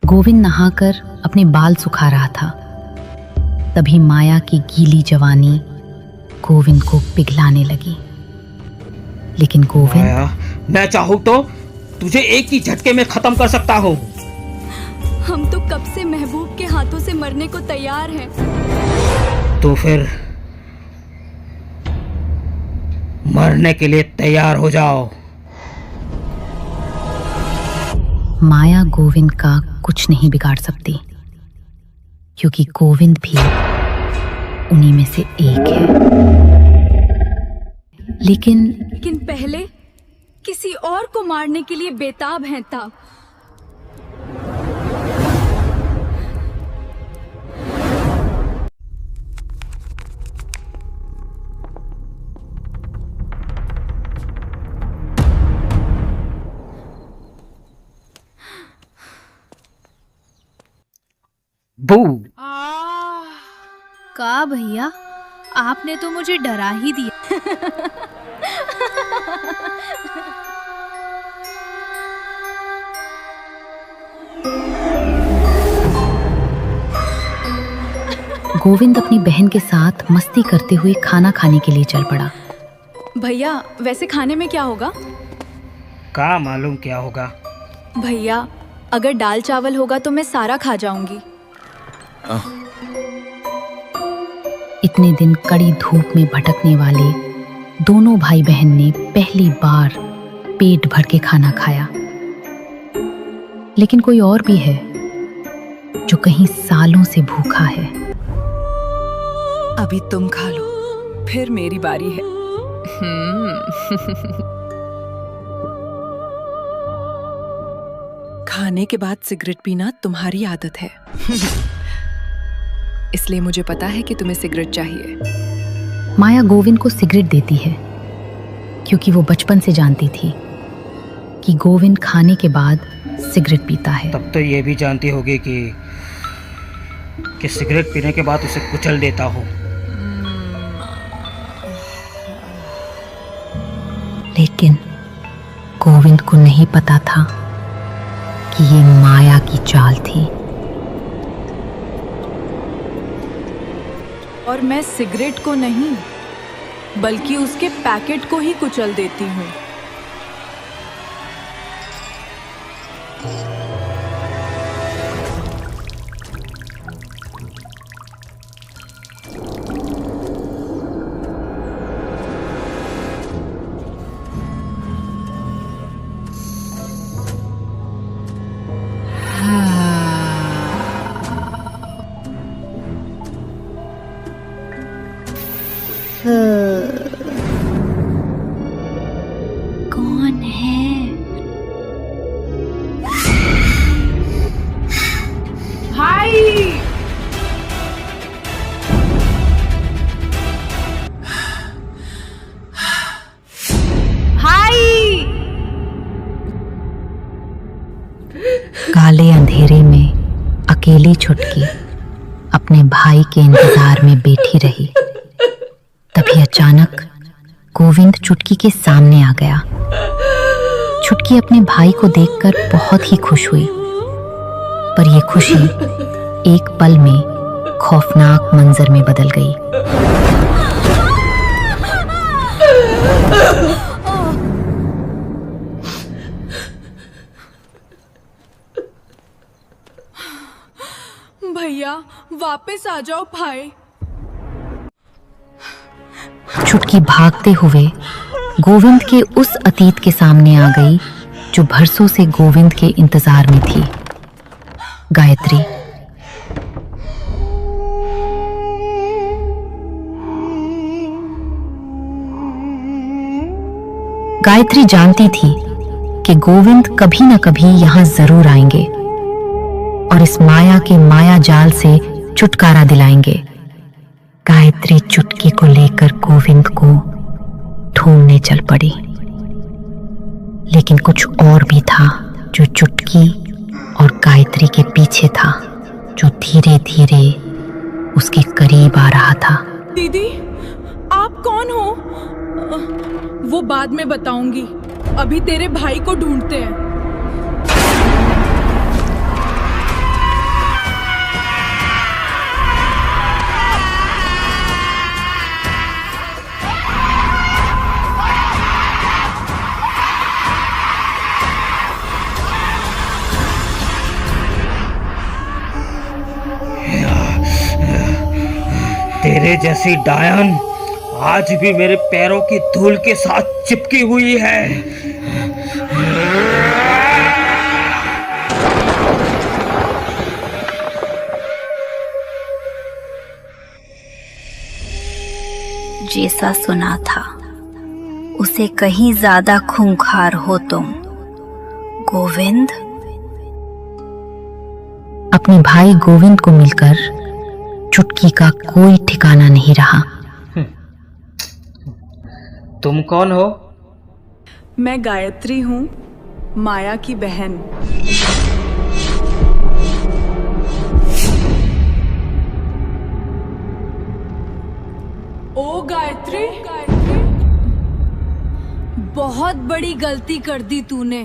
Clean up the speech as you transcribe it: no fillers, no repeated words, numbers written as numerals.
गोविंद नहाकर अपने बाल सुखा रहा था। तभी माया की गीली जवानी गोविंद को पिघलाने लगी। लेकिन गोविंद, माया, मैं चाहूँ तो तुझे एक ही झटके में खत्म कर सकता हूँ। हम तो कब से महबूब के हाथों से मरने को तैयार हैं। तो फिर मरने के लिए तैयार हो जाओ। माया गोविंद का कुछ नहीं बिगाड़ सकती, क्योंकि गोविंद भी उन्हीं में से एक है। लेकिन पहले किसी और को मारने के लिए बेताब हैं ताब। बू, का भैया, आपने तो मुझे डरा ही दिया। गोविंद अपनी बहन के साथ मस्ती करते हुए खाना खाने के लिए चल पड़ा। भैया, वैसे खाने में क्या होगा? का मालूम क्या होगा। भैया, अगर दाल चावल होगा तो मैं सारा खा जाऊंगी। इतने दिन कड़ी धूप में भटकने वाले दोनों भाई बहन ने पहली बार पेट भर के खाना खाया। लेकिन कोई और भी है जो कहीं सालों से भूखा है। अभी तुम खा लो, फिर मेरी बारी है। खाने के बाद सिगरेट पीना तुम्हारी आदत है। इसलिए मुझे पता है कि तुम्हें सिगरेट चाहिए। माया गोविंद को सिगरेट देती है, क्योंकि वो बचपन से जानती थी कि गोविंद खाने के बाद सिगरेट पीता है। तब तो ये भी जानती होगी कि सिगरेट पीने के बाद उसे कुचल देता हूँ। लेकिन गोविंद को नहीं पता था कि ये माया की चाल थी। और मैं सिगरेट को नहीं, बल्कि उसके पैकेट को ही कुचल देती हूँ। कौन है? भाई, भाई! काले अंधेरे में अकेली छुटकी अपने भाई के इंतजार में बैठी रही। तभी अचानक गोविंद चुटकी के सामने आ गया। चुटकी अपने भाई को देखकर बहुत ही खुश हुई, पर यह खुशी एक पल में खौफनाक मंजर में बदल गई। भैया, वापस आ जाओ भाई। चुटकी भागते हुए गोविंद के उस अतीत के सामने आ गई जो बरसों से गोविंद के इंतजार में थी। गायत्री। गायत्री जानती थी कि गोविंद कभी न कभी यहां जरूर आएंगे और इस माया के माया जाल से छुटकारा दिलाएंगे। गायत्री चुटकी को लेकर गोविंद को ढूंढने चल पड़ी। लेकिन कुछ और भी था जो चुटकी और गायत्री के पीछे था, जो धीरे धीरे उसके करीब आ रहा था। दीदी, आप कौन हो? वो बाद में बताऊंगी, अभी तेरे भाई को ढूंढते हैं। तेरे जैसी डायन आज भी मेरे पैरों की धूल के साथ चिपकी हुई है। जैसा सुना था उसे कहीं ज्यादा खूंखार हो तुम, गोविंद। अपने भाई गोविंद को मिलकर चुटकी का कोई ठिकाना नहीं रहा। तुम कौन हो? मैं गायत्री हूँ, माया की बहन। ओ गायत्री, बहुत बड़ी गलती कर दी तूने।